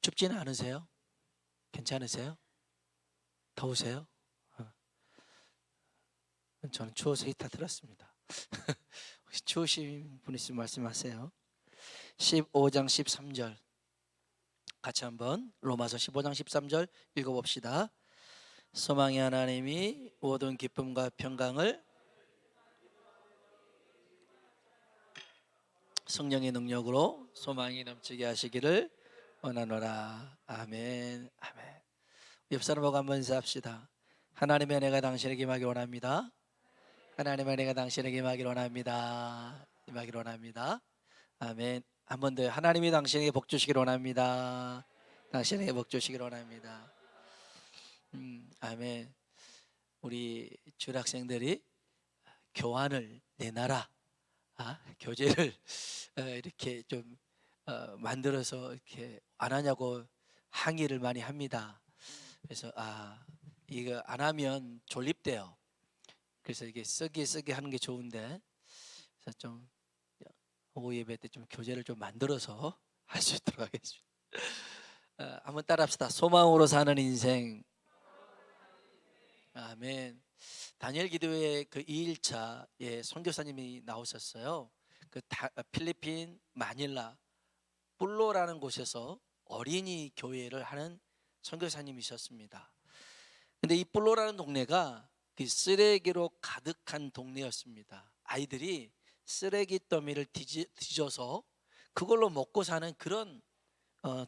춥지는 않으세요? 괜찮으세요? 더우세요? 저는 추워서 히터 틀었습니다. 혹시 추우신 분 있으면 말씀하세요. 15장 13절 같이 한번 로마서 15장 13절 읽어봅시다. 소망의 하나님이 모든 기쁨과 평강을 성령의 능력으로 소망이 넘치게 하시기를 원하노라. 아멘. 아멘. 옆 사람하고 한번 인사합시다. 하나님의 은혜가 당신에게 임하기 원합니다. 하나님의 은혜가 당신에게 임하기 원합니다. 임하기 원합니다. 아멘. 한 번 더. 하나님이 당신에게 복 주시기를 원합니다. 당신에게 복 주시기를 원합니다. 아멘. 우리 주일학생들이 교환을 내놔라, 교재를 이렇게 좀 만들어서 이렇게 안 하냐고 항의를 많이 합니다. 그래서 이거 안 하면 졸립대요. 그래서 이게 쓰기 하는 게 좋은데, 그래서 좀 오후 예배 때 좀 교재를 좀 만들어서 할 수 있도록 하겠습니다. 한번 따라합시다. 소망으로 사는 인생. 아멘. 다니엘 기도회 그 2일차에 선교사님이 나오셨어요. 그 필리핀 마닐라 불로라는 곳에서 어린이 교회를 하는 선교사님이셨습니다. 근데 이 불로라는 동네가 그 쓰레기로 가득한 동네였습니다. 아이들이 쓰레기 더미를 뒤져서 그걸로 먹고 사는 그런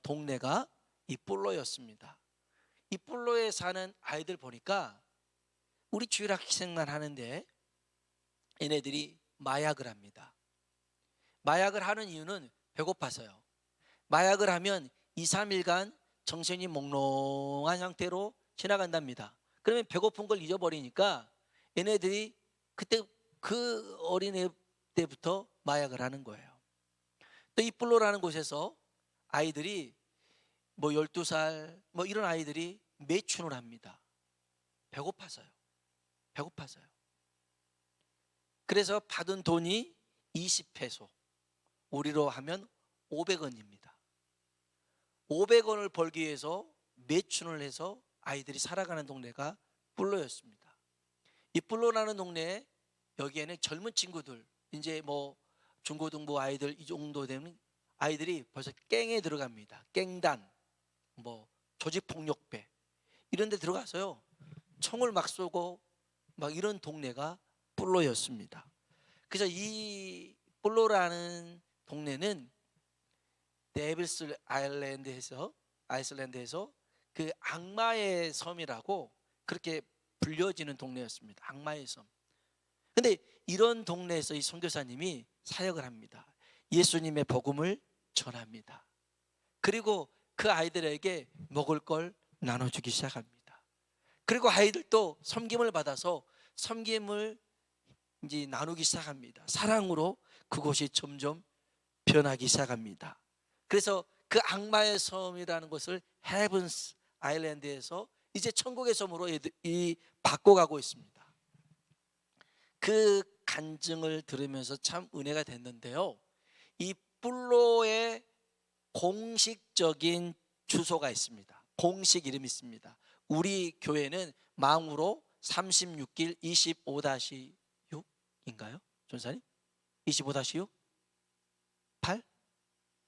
동네가 이 불로였습니다. 이 불로에 사는 아이들 보니까 우리 주일학생만 하는데 얘네들이 마약을 합니다. 마약을 하는 이유는 배고파서요. 마약을 하면 2, 3일간 정신이 몽롱한 상태로 지나간답니다. 그러면 배고픈 걸 잊어버리니까 얘네들이 그때 그 어린애 때부터 마약을 하는 거예요. 또 이 불로라는 곳에서 아이들이 12살 이런 아이들이 매춘을 합니다. 배고파서요. 그래서 받은 돈이 20페소, 우리로 하면 500원입니다. 500원을 벌기 위해서 매춘을 해서 아이들이 살아가는 동네가 불로였습니다. 이 불로라는 동네에 여기에는 젊은 친구들, 이제 중고등부 아이들 이 정도 되는 아이들이 벌써 깽에 들어갑니다. 깽단, 조직폭력배 이런 데 들어가서요 총을 막 쏘고 이런 동네가 불로였습니다. 그래서 이 불로라는 동네는 데빌스 아이슬란드에서 그 악마의 섬이라고 그렇게 불려지는 동네였습니다. 악마의 섬. 근데 이런 동네에서 이 선교사님이 사역을 합니다. 예수님의 복음을 전합니다. 그리고 그 아이들에게 먹을 걸 나눠주기 시작합니다. 그리고 아이들도 섬김을 받아서 섬김을 이제 나누기 시작합니다. 사랑으로 그곳이 점점 변하기 시작합니다. 그래서 그 악마의 섬이라는 것을 헤븐스 아일랜드에서 이제 천국의 섬으로 바꿔가고 있습니다. 그 간증을 들으면서 참 은혜가 됐는데요, 이 불로의 공식적인 주소가 있습니다. 공식 이름이 있습니다. 우리 교회는 망우로 36길 25-6인가요? 전사님? 25-6? 8?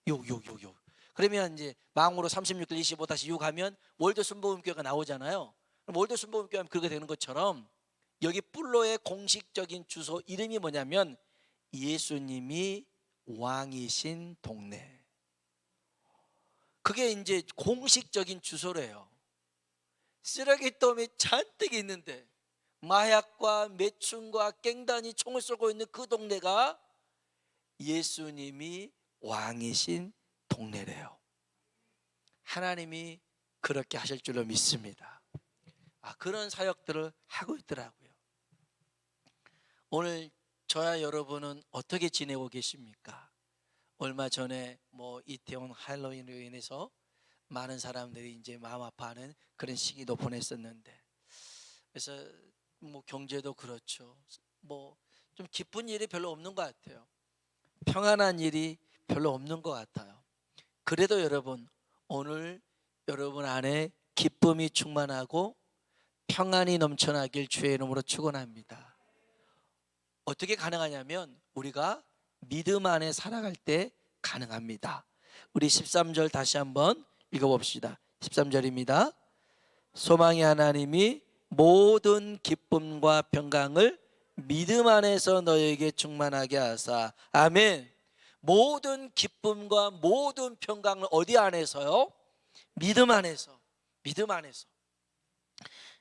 6. 그러면 이제 망우로 36길 25-6 하면 월드 순복음교회가 나오잖아요. 월드 순복음교회 하면 그렇게 되는 것처럼 여기 불로의 공식적인 주소 이름이 뭐냐면 예수님이 왕이신 동네. 그게 이제 공식적인 주소래요. 쓰레기더미 잔뜩 있는데 마약과 매춘과 갱단이 총을 쏘고 있는 그 동네가 예수님이 왕이신 동네래요. 하나님이 그렇게 하실 줄로 믿습니다. 그런 사역들을 하고 있더라고요. 오늘 저와 여러분은 어떻게 지내고 계십니까? 얼마 전에 이태원 할로윈으로 인해서 많은 사람들이 이제 마음 아파하는 그런 시기도 보냈었는데, 그래서 경제도 그렇죠. 좀 기쁜 일이 별로 없는 것 같아요. 평안한 일이 별로 없는 것 같아요. 그래도 여러분, 오늘 여러분 안에 기쁨이 충만하고 평안이 넘쳐나길 주의 이름으로 축원합니다. 어떻게 가능하냐면 우리가 믿음 안에 살아갈 때 가능합니다. 우리 13절 다시 한번 읽어봅시다. 13절입니다. 소망의 하나님이 모든 기쁨과 평강을 믿음 안에서 너에게 충만하게 하사. 아멘. 모든 기쁨과 모든 평강을 어디 안에서요? 믿음 안에서. 믿음 안에서.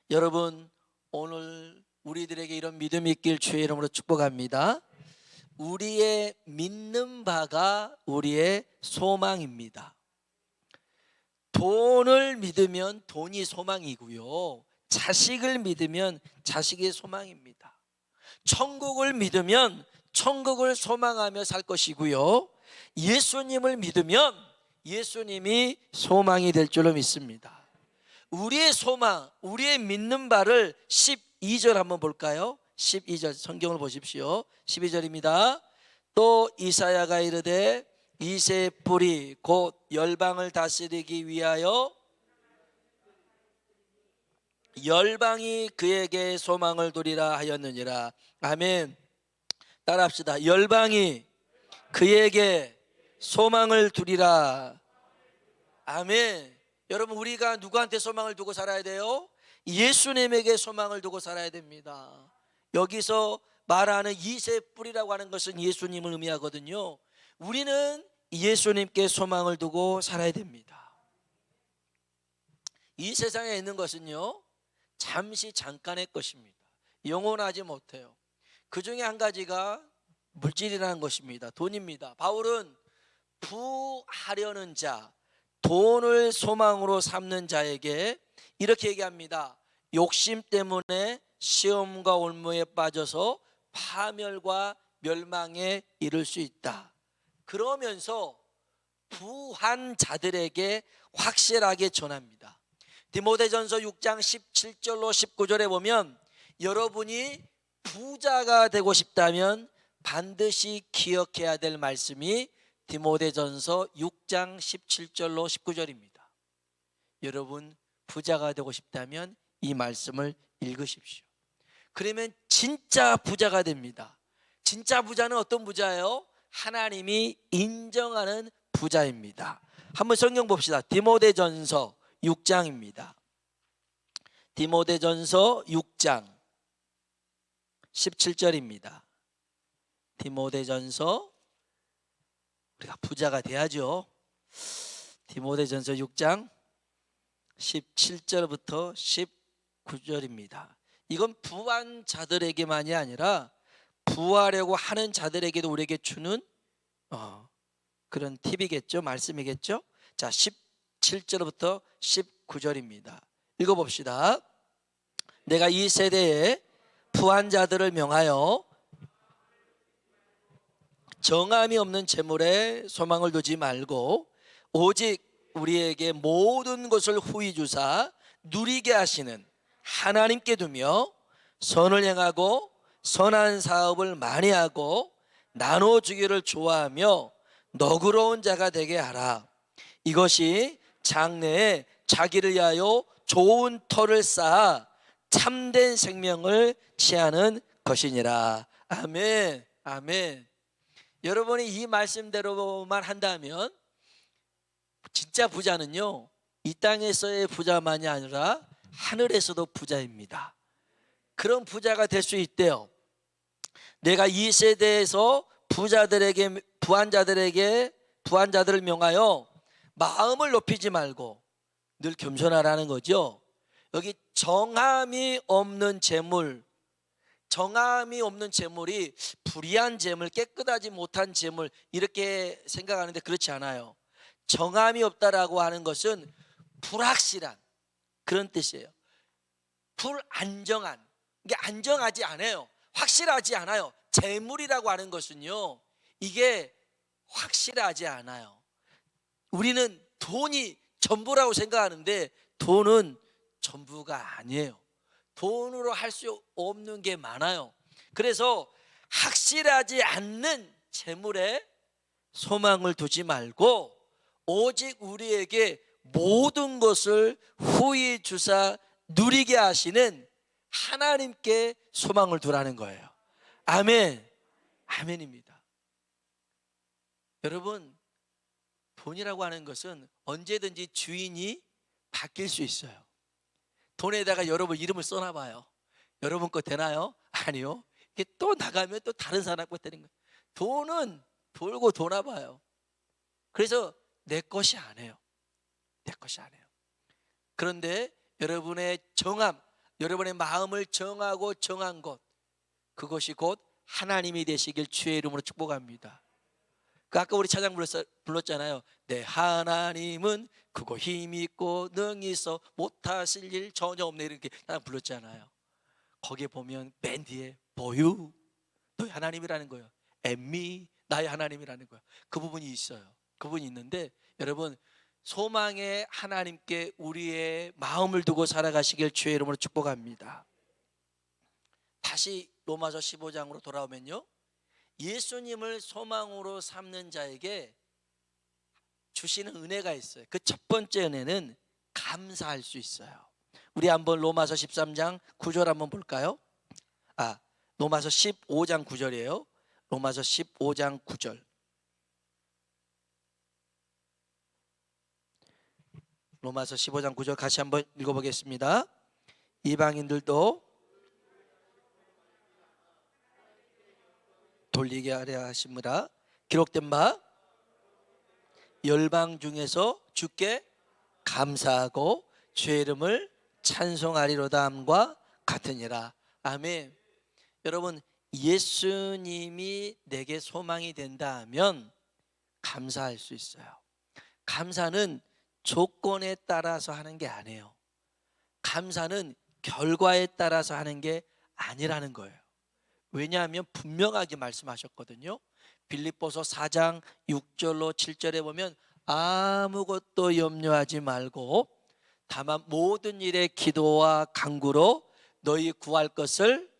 여러분, 오늘 우리들에게 이런 믿음이 있길 주의 이름으로 축복합니다. 우리의 믿는 바가 우리의 소망입니다. 돈을 믿으면 돈이 소망이고요, 자식을 믿으면 자식이 소망입니다. 천국을 믿으면 천국을 소망하며 살 것이고요, 예수님을 믿으면 예수님이 소망이 될 줄로 믿습니다. 우리의 소망, 우리의 믿는 바를 12절 한번 볼까요? 12절 성경을 보십시오. 12절입니다. 또 이사야가 이르되 이새의 뿌리 곧 열방을 다스리기 위하여 열방이 그에게 소망을 두리라 하였느니라. 아멘. 따라합시다. 열방이 그에게 소망을 두리라. 아멘. 여러분, 우리가 누구한테 소망을 두고 살아야 돼요? 예수님에게 소망을 두고 살아야 됩니다. 여기서 말하는 이새의 뿌리라고 하는 것은 예수님을 의미하거든요. 우리는 예수님께 소망을 두고 살아야 됩니다. 이 세상에 있는 것은요, 잠시 잠깐의 것입니다. 영원하지 못해요. 그 중에 한 가지가 물질이라는 것입니다. 돈입니다. 바울은 부하려는 자, 돈을 소망으로 삼는 자에게 이렇게 얘기합니다. 욕심 때문에 시험과 올무에 빠져서 파멸과 멸망에 이를 수 있다. 그러면서 부한 자들에게 확실하게 전합니다. 디모데전서 6장 17절로 19절에 보면 여러분이 부자가 되고 싶다면 반드시 기억해야 될 말씀이 디모데전서 6장 17절로 19절입니다. 여러분, 부자가 되고 싶다면 이 말씀을 읽으십시오. 그러면 진짜 부자가 됩니다. 진짜 부자는 어떤 부자예요? 하나님이 인정하는 부자입니다. 한번 성경 봅시다. 디모데전서 6장입니다. 디모데전서 6장 17절입니다. 디모데전서, 우리가 부자가 돼야죠. 디모데전서 6장 17절부터 19절입니다. 이건 부한 자들에게만이 아니라 부하려고 하는 자들에게도 우리에게 주는 그런 팁이겠죠, 말씀이겠죠. 자, 17절부터 19절입니다. 읽어봅시다. 내가 이 세대에 부한 자들을 명하여 정함이 없는 재물에 소망을 두지 말고 오직 우리에게 모든 것을 후히 주사 누리게 하시는 하나님께 두며 선을 행하고 선한 사업을 많이 하고 나눠주기를 좋아하며 너그러운 자가 되게 하라. 이것이 장래에 자기를 위하여 좋은 터를 쌓아 참된 생명을 취하는 것이니라. 아멘. 아멘. 여러분이 이 말씀대로만 한다면 진짜 부자는요, 이 땅에서의 부자만이 아니라 하늘에서도 부자입니다. 그런 부자가 될 수 있대요. 내가 이 세대에서 부한 자들을 명하여 마음을 높이지 말고 늘 겸손하라는 거죠. 여기 정함이 없는 재물, 정함이 없는 재물이 불의한 재물, 깨끗하지 못한 재물 이렇게 생각하는데 그렇지 않아요. 정함이 없다라고 하는 것은 불확실한 그런 뜻이에요. 불안정한, 이게 안정하지 않아요. 확실하지 않아요. 재물이라고 하는 것은요, 이게 확실하지 않아요. 우리는 돈이 전부라고 생각하는데 돈은 전부가 아니에요. 돈으로 할 수 없는 게 많아요. 그래서 확실하지 않는 재물에 소망을 두지 말고 오직 우리에게 모든 것을 후히 주사 누리게 하시는 하나님께 소망을 두라는 거예요. 아멘. 아멘입니다. 여러분, 돈이라고 하는 것은 언제든지 주인이 바뀔 수 있어요. 돈에다가 여러분 이름을 써놔 봐요. 여러분 거 되나요? 아니요. 이게 또 나가면 또 다른 사람 거 되는 거예요. 돈은 돌고 도나 봐요. 그래서 내 것이 아니에요. 내 것이 아니에요. 그런데 여러분의 정함, 여러분의 마음을 정하고 정한 것, 그것이 곧 하나님이 되시길 주의 이름으로 축복합니다. 아까 우리 찬양 불렀잖아요. 내 하나님은 크고 힘이 있고 능히 있어 못하실 일 전혀 없네, 이렇게 찬양 불렀잖아요. 거기에 보면 맨 뒤에 보유, 너희 하나님이라는 거예요. 엠미, 나의 하나님이라는 거예요. 그 부분이 있어요. 그 부분이 있는데, 여러분, 소망의 하나님께 우리의 마음을 두고 살아가시길 주의 이름으로 축복합니다. 다시 로마서 15장으로 돌아오면요, 예수님을 소망으로 삼는 자에게 주시는 은혜가 있어요. 그 첫 번째 은혜는 감사할 수 있어요. 우리 한번 로마서 13장 9절 한번 볼까요? 로마서 15장 9절이에요. 로마서 15장 9절. 로마서 15장 9절 같이 한번 읽어보겠습니다. 이방인들도 돌리게 하려 하심이라 기록된 바 열방 중에서 주께 감사하고 주의 이름을 찬송하리로다 함과 같으니라. 아멘. 여러분, 예수님이 내게 소망이 된다 하면 감사할 수 있어요. 감사는 조건에 따라서 하는 게 아니에요. 감사는 결과에 따라서 하는 게 아니라는 거예요. 왜냐하면 분명하게 말씀하셨거든요. 빌립보서 4장 6절로 7절에 보면 아무것도 염려하지 말고 다만 모든 일에 기도와 간구로 너희 구할 것을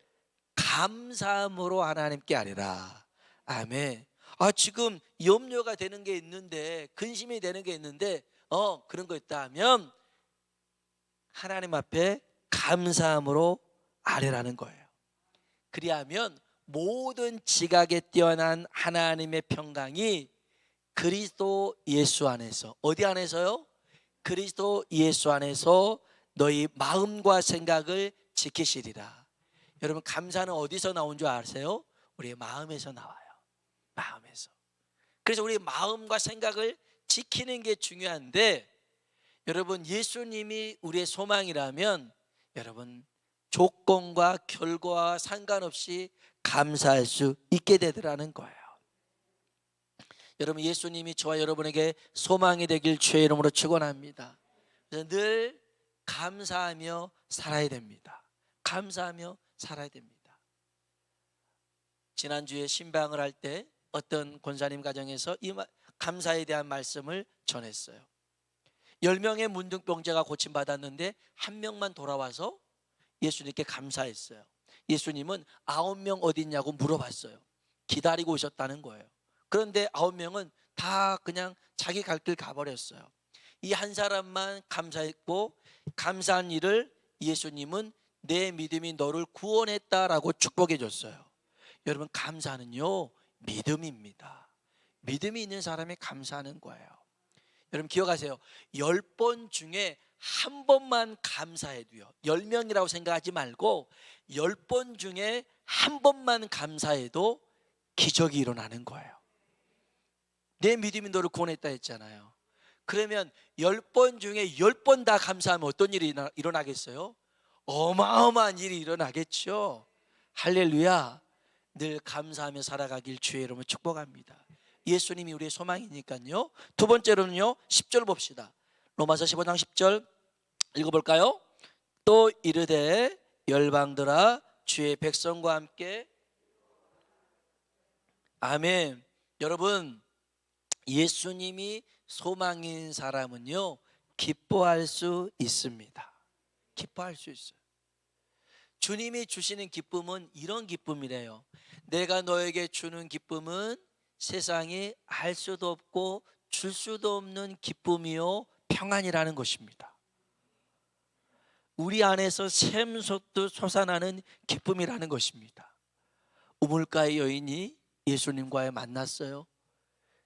감사함으로 하나님께 아뢰라. 아멘. 지금 염려가 되는 게 있는데, 근심이 되는 게 있는데, 그런 거 있다 하면 하나님 앞에 감사함으로 아뢰라는 거예요. 그리하면 모든 지각에 뛰어난 하나님의 평강이 그리스도 예수 안에서, 어디 안에서요? 그리스도 예수 안에서 너희 마음과 생각을 지키시리라. 여러분, 감사는 어디서 나온 줄 아세요? 우리의 마음에서 나와요. 마음에서. 그래서 우리 마음과 생각을 지키는 게 중요한데, 여러분, 예수님이 우리의 소망이라면 여러분, 조건과 결과와 상관없이 감사할 수 있게 되더라는 거예요. 여러분, 예수님이 저와 여러분에게 소망이 되길 주의 이름으로 축원합니다. 그래서 늘 감사하며 살아야 됩니다. 감사하며 살아야 됩니다. 지난주에 신방을 할 때 어떤 권사님 가정에서 이 감사에 대한 말씀을 전했어요. 10명의 문둥병자가 고침받았는데 한 명만 돌아와서 예수님께 감사했어요. 예수님은 9명 어디 있냐고 물어봤어요. 기다리고 오셨다는 거예요. 그런데 9명은 다 그냥 자기 갈 길 가버렸어요. 이 한 사람만 감사했고, 감사한 일을 예수님은 내 믿음이 너를 구원했다라고 축복해 줬어요. 여러분, 감사는요, 믿음입니다. 믿음이 있는 사람이 감사하는 거예요. 여러분, 기억하세요. 10번 중에 한 번만 감사해도요, 10명이라고 생각하지 말고 10번 중에 한 번만 감사해도 기적이 일어나는 거예요. 내 믿음이 너를 구원했다 했잖아요. 그러면 10번 중에 10번 다 감사하면 어떤 일이 일어나겠어요? 어마어마한 일이 일어나겠죠. 할렐루야. 늘 감사하며 살아가길 주의 이름으로 축복합니다. 예수님이 우리의 소망이니까요. 두 번째로는요, 10절 봅시다. 로마서 15장 10절 읽어볼까요? 또 이르되 열방들아 주의 백성과 함께. 아멘. 여러분, 예수님이 소망인 사람은요, 기뻐할 수 있습니다. 기뻐할 수 있어요. 주님이 주시는 기쁨은 이런 기쁨이래요. 내가 너에게 주는 기쁨은 세상이 알 수도 없고 줄 수도 없는 기쁨이요 평안이라는 것입니다. 우리 안에서 샘솟듯 솟아나는 기쁨이라는 것입니다. 우물가의 여인이 예수님과의 만났어요.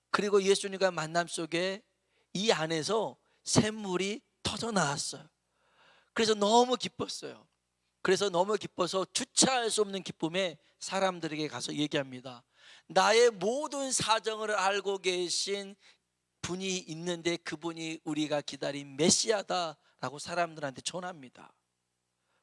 그리고 예수님과 만남 속에 이 안에서 샘물이 터져 나왔어요. 그래서 너무 기뻤어요. 그래서 너무 기뻐서 주체할 수 없는 기쁨에 사람들에게 가서 얘기합니다. 나의 모든 사정을 알고 계신 분이 있는데 그분이 우리가 기다린 메시아다라고 사람들한테 전합니다.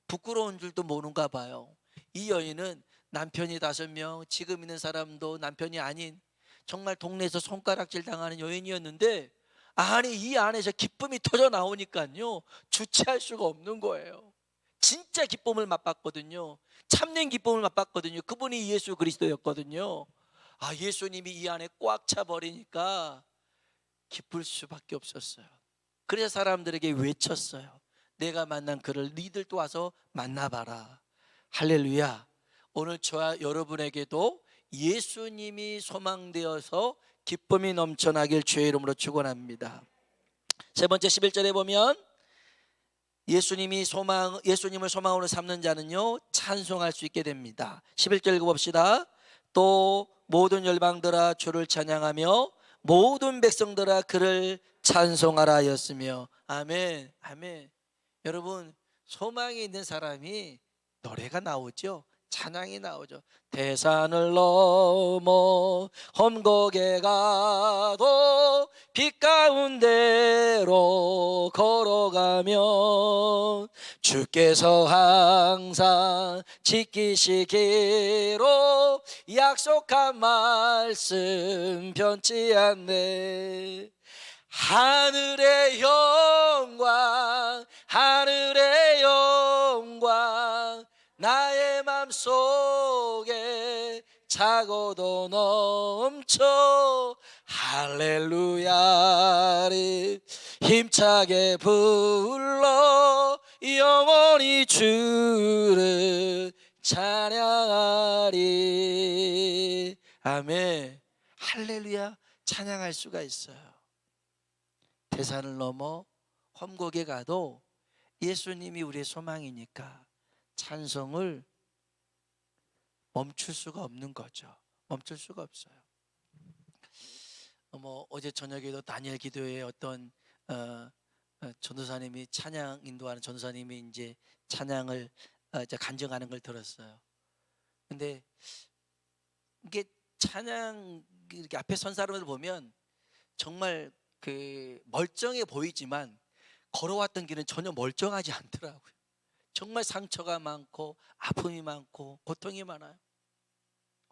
부끄러운 줄도 모르는가 봐요. 이 여인은 남편이 5명, 지금 있는 사람도 남편이 아닌 정말 동네에서 손가락질 당하는 여인이었는데, 아니 이 안에서 기쁨이 터져 나오니까요 주체할 수가 없는 거예요. 진짜 기쁨을 맛봤거든요. 참된 기쁨을 맛봤거든요. 그분이 예수 그리스도였거든요. 아, 예수님이 이 안에 꽉 차 버리니까 기쁠 수밖에 없었어요. 그래서 사람들에게 외쳤어요. 내가 만난 그를 니들도 와서 만나봐라. 할렐루야. 오늘 저와 여러분에게도 예수님이 소망되어서 기쁨이 넘쳐나길 주의 이름으로 축원합니다. 세 번째 11절에 보면 예수님을 소망으로 삼는 자는요 찬송할 수 있게 됩니다. 11절 읽어봅시다. 또 모든 열방들아 주를 찬양하며 모든 백성들아 그를 찬송하라 하였으며. 아멘, 아멘. 여러분, 소망이 있는 사람이 노래가 나오죠. 찬양이 나오죠. 대산을 넘어 험곡에 가도 빛 가운데로 걸어가면 주께서 항상 지키시기로 약속한 말씀 변치 않네. 하늘의 영광, 하늘의 영광, 나의 맘속에 차고도 넘쳐 할렐루야를 힘차게 불러 영원히 주를 찬양하리. 아멘. 할렐루야 찬양할 수가 있어요. 대산을 넘어 험곡에 가도 예수님이 우리의 소망이니까 찬송을 멈출 수가 없는 거죠. 멈출 수가 없어요. 어제 저녁에도 다니엘 기도회에 어떤 전도사님이 찬양 인도하는 전도사님이 이제 찬양을 이제 간증하는 걸 들었어요. 근데 이게 찬양 이렇게 앞에 선 사람을 보면 정말 그 멀쩡해 보이지만 걸어왔던 길은 전혀 멀쩡하지 않더라고요. 정말 상처가 많고 아픔이 많고 고통이 많아요.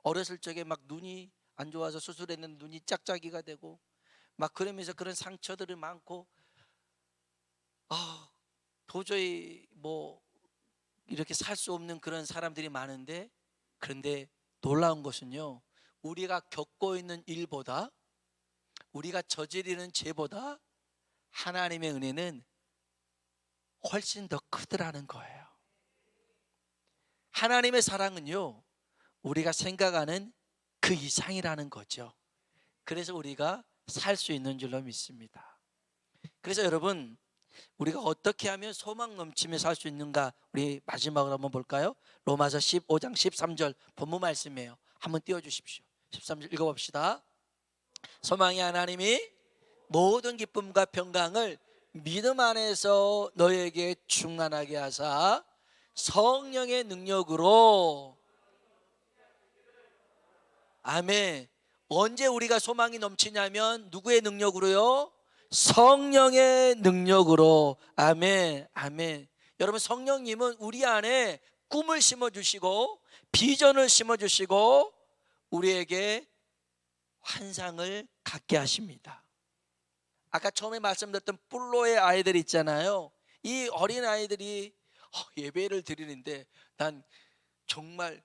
어렸을 적에 막 눈이 안 좋아서 수술했는데 눈이 짝짝이가 되고 막 그러면서 그런 상처들이 많고, 도저히 뭐 이렇게 살 수 없는 그런 사람들이 많은데, 그런데 놀라운 것은요 우리가 겪고 있는 일보다 우리가 저지르는 죄보다 하나님의 은혜는 훨씬 더 크더라는 거예요. 하나님의 사랑은요 우리가 생각하는 그 이상이라는 거죠. 그래서 우리가 살 수 있는 줄로 믿습니다. 그래서 여러분, 우리가 어떻게 하면 소망 넘치며 살 수 있는가, 우리 마지막으로 한번 볼까요? 로마서 15장 13절 본문 말씀이에요. 한번 띄워주십시오. 13절 읽어봅시다. 소망의 하나님이 모든 기쁨과 평강을 믿음 안에서 너에게 충만하게 하사 성령의 능력으로. 아멘. 언제 우리가 소망이 넘치냐면 누구의 능력으로요? 성령의 능력으로. 아멘, 아멘. 여러분, 성령님은 우리 안에 꿈을 심어주시고 비전을 심어주시고 우리에게 환상을 갖게 하십니다. 아까 처음에 말씀드렸던 뿔로의 아이들 있잖아요. 이 어린 아이들이 예배를 드리는데 난 정말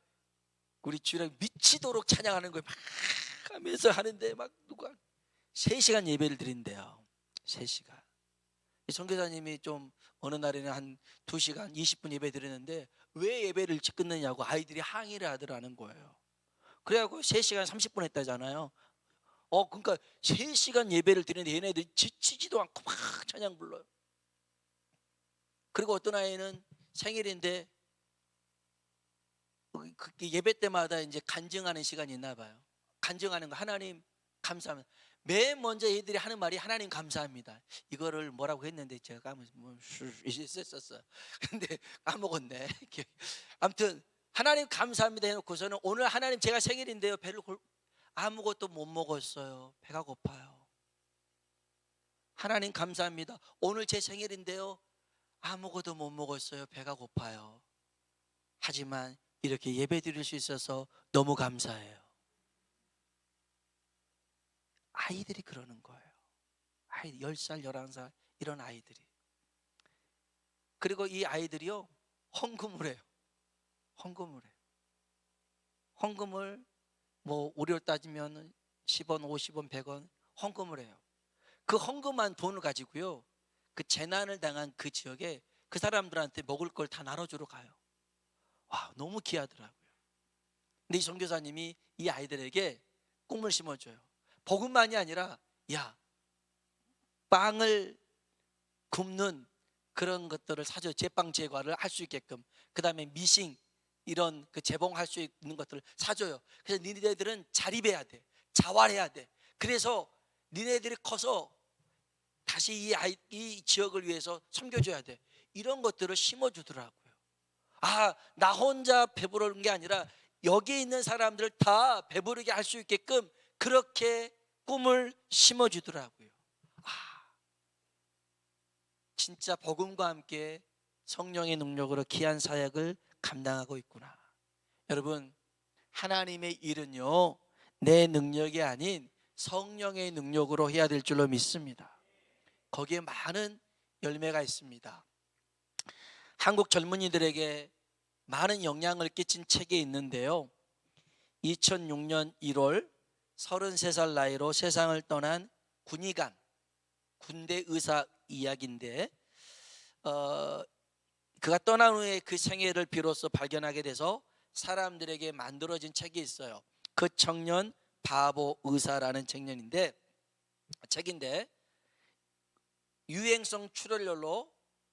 우리 주일에 미치도록 찬양하는 거예요. 막 하면서 하는데 막 누가 3시간 예배를 드린대요. 3시간. 이 선교사님이 좀 어느 날에는 한 2시간 20분 예배 드리는데 왜 예배를 일찍 끝내냐고 아이들이 항의를 하더라는 거예요. 그래갖고 3시간 30분 했다잖아요. 그러니까 3시간 예배를 드리는데 얘네들이 지치지도 않고 막 찬양 불러요. 그리고 어떤 아이는 생일인데 그 예배 때마다 이제 간증하는 시간이 있나 봐요. 간증하는 거, 하나님 감사합니다. 맨 먼저 얘들이 하는 말이 하나님 감사합니다. 이거를 뭐라고 했는데 제가 썼어요. 근데 까먹었네. 아무튼 하나님 감사합니다 해놓고서는 오늘 하나님 제가 생일인데요, 아무것도 못 먹었어요. 배가 고파요. 하나님 감사합니다. 오늘 제 생일인데요, 아무것도 못 먹었어요. 배가 고파요. 하지만 이렇게 예배 드릴 수 있어서 너무 감사해요. 아이들이 그러는 거예요. 아이 10살, 11살 이런 아이들이. 그리고 이 아이들이요, 헌금을 해요. 헌금을 뭐 우리로 따지면 10원, 50원, 100원 헌금을 해요. 그 헌금한 돈을 가지고요, 그 재난을 당한 그 지역에 그 사람들한테 먹을 걸 다 나눠주러 가요. 와, 너무 귀하더라고요. 근데 이 선교사님이 이 아이들에게 꿈을 심어줘요. 복음만이 아니라, 야, 빵을 굽는 그런 것들을 사줘. 제빵 제과를 할 수 있게끔. 그 다음에 미싱 이런 그 재봉할 수 있는 것들을 사줘요. 그래서 니네들은 자립해야 돼. 자활해야 돼. 그래서 니네들이 커서 다시 이 지역을 위해서 섬겨줘야 돼. 이런 것들을 심어주더라고요. 나 혼자 배부른 게 아니라 여기 있는 사람들 다 배부르게 할 수 있게끔 그렇게 꿈을 심어주더라고요. 진짜 복음과 함께 성령의 능력으로 귀한 사역을 감당하고 있구나. 여러분, 하나님의 일은요, 내 능력이 아닌 성령의 능력으로 해야 될 줄로 믿습니다. 거기에 많은 열매가 있습니다. 한국 젊은이들에게 많은 영향을 끼친 책이 있는데요, 2006년 1월 33살 나이로 세상을 떠난 군의관, 군대 의사 이야기인데, 그가 떠난 후에 그 생애를 비로소 발견하게 돼서 사람들에게 만들어진 책이 있어요. 그 청년 바보 의사라는 책인데 유행성 출혈열로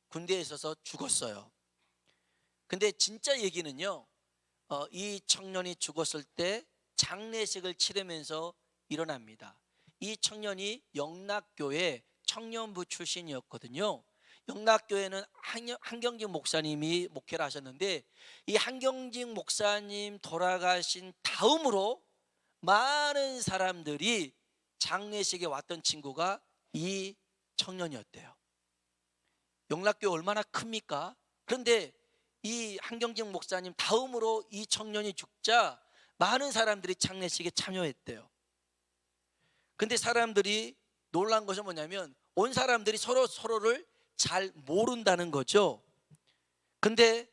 군대에 있어서 죽었어요. 근데 진짜 얘기는요, 이 청년이 죽었을 때 장례식을 치르면서 일어납니다. 이 청년이 영락교회 청년부 출신이었거든요. 영락교회는 한경직 목사님이 목회를 하셨는데, 이 한경직 목사님 돌아가신 다음으로 많은 사람들이 장례식에 왔던 친구가 이 청년이었대요. 영락교회 얼마나 큽니까? 그런데 이 한경직 목사님 다음으로 이 청년이 죽자 많은 사람들이 장례식에 참여했대요. 근데 사람들이 놀란 것이 뭐냐면, 온 사람들이 서로를 잘 모른다는 거죠. 근데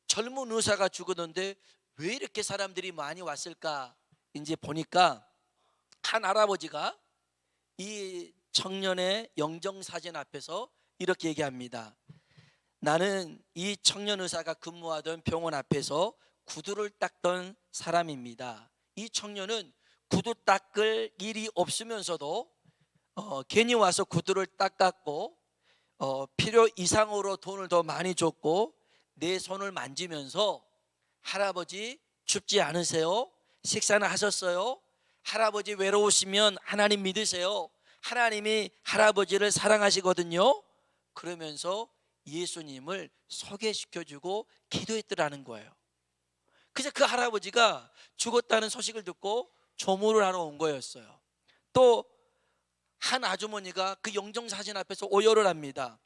젊은 의사가 죽었는데 왜 이렇게 사람들이 많이 왔을까? 이제 보니까 한 할아버지가 이 청년의 영정사진 앞에서 이렇게 얘기합니다. 나는 이 청년 의사가 근무하던 병원 앞에서 구두를 닦던 사람입니다. 이 청년은 구두 닦을 일이 없으면서도 괜히 와서 구두를 닦았고, 필요 이상으로 돈을 더 많이 줬고, 내 손을 만지면서 할아버지 춥지 않으세요? 식사는 하셨어요? 할아버지 외로우시면 하나님 믿으세요. 하나님이 할아버지를 사랑하시거든요. 그러면서 예수님을 소개시켜주고 기도했더라는 거예요. 그래서 그 할아버지가 죽었다는 소식을 듣고 조문을 하러 온 거였어요. 또 한 아주머니가 그 영정사진 앞에서 오열을 합니다.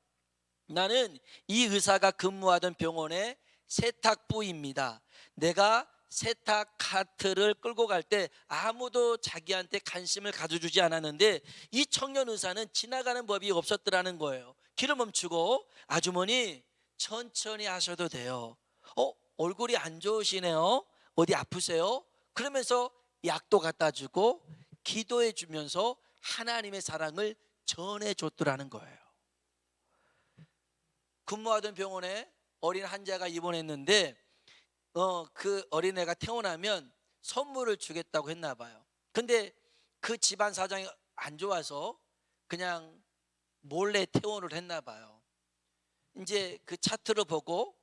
나는 이 의사가 근무하던 병원의 세탁부입니다. 내가 세탁 카트를 끌고 갈 때 아무도 자기한테 관심을 가져주지 않았는데 이 청년 의사는 지나가는 법이 없었더라는 거예요. 길을 멈추고, 아주머니 천천히 하셔도 돼요. 얼굴이 안 좋으시네요. 어디 아프세요? 그러면서 약도 갖다 주고 기도해 주면서 하나님의 사랑을 전해줬더라는 거예요. 근무하던 병원에 어린 환자가 입원했는데 그 어린애가 태어나면 선물을 주겠다고 했나 봐요. 근데 그 집안 사정이 안 좋아서 그냥 몰래 퇴원을 했나 봐요. 이제 그 차트를 보고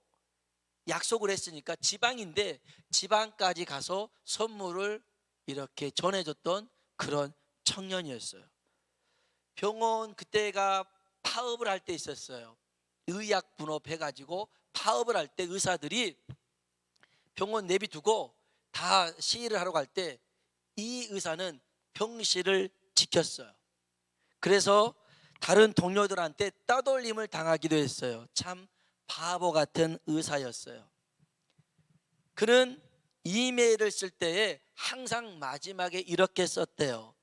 약속을 했으니까 지방인데 지방까지 가서 선물을 이렇게 전해줬던 그런 청년이었어요. 병원 그때가 파업을 할 때 있었어요. 의약 분업해가지고 파업을 할 때 의사들이 병원 내비두고 다 시위를 하러 갈 때 이 의사는 병실을 지켰어요. 그래서 다른 동료들한테 따돌림을 당하기도 했어요. 참 바보 같은 의사였어요. 그는 이메일을 쓸 때에 항상 마지막에 이렇게 썼대요.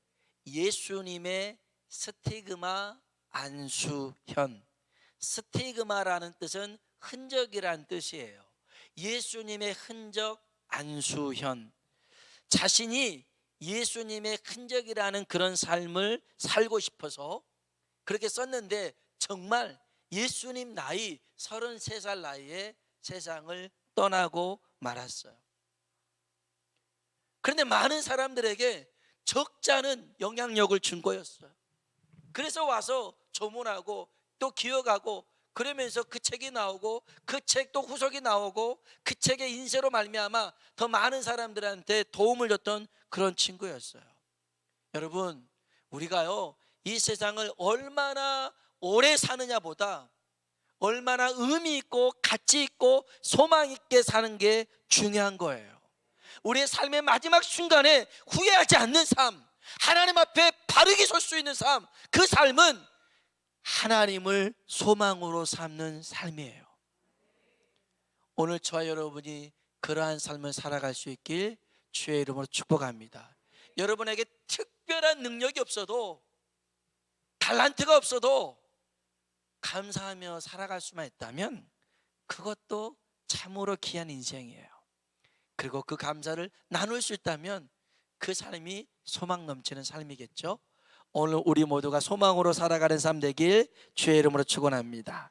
예수님의 스티그마 안수현. 스티그마라는 뜻은 흔적이란 뜻이에요. 예수님의 흔적 안수현. 자신이 예수님의 흔적이라는 그런 삶을 살고 싶어서 그렇게 썼는데 정말 예수님 나이 33살 나이에 세상을 떠나고 말았어요. 그런데 많은 사람들에게 적지 않은 영향력을 준 거였어요. 그래서 와서 조문하고 또 기억하고 그러면서 그 책이 나오고 그 책 또 후속이 나오고 그 책의 인쇄로 말미암아 더 많은 사람들한테 도움을 줬던 그런 친구였어요. 여러분, 우리가요 이 세상을 얼마나 오래 사느냐보다 얼마나 의미 있고 가치 있고 소망 있게 사는 게 중요한 거예요. 우리의 삶의 마지막 순간에 후회하지 않는 삶, 하나님 앞에 바르게 설 수 있는 삶, 그 삶은 하나님을 소망으로 삼는 삶이에요. 오늘 저와 여러분이 그러한 삶을 살아갈 수 있길 주의 이름으로 축복합니다. 여러분에게 특별한 능력이 없어도 달란트가 없어도 감사하며 살아갈 수만 있다면 그것도 참으로 귀한 인생이에요. 그리고 그 감사를 나눌 수 있다면 그 삶이 소망 넘치는 삶이겠죠. 오늘 우리 모두가 소망으로 살아가는 삶 되길 주의 이름으로 축원합니다.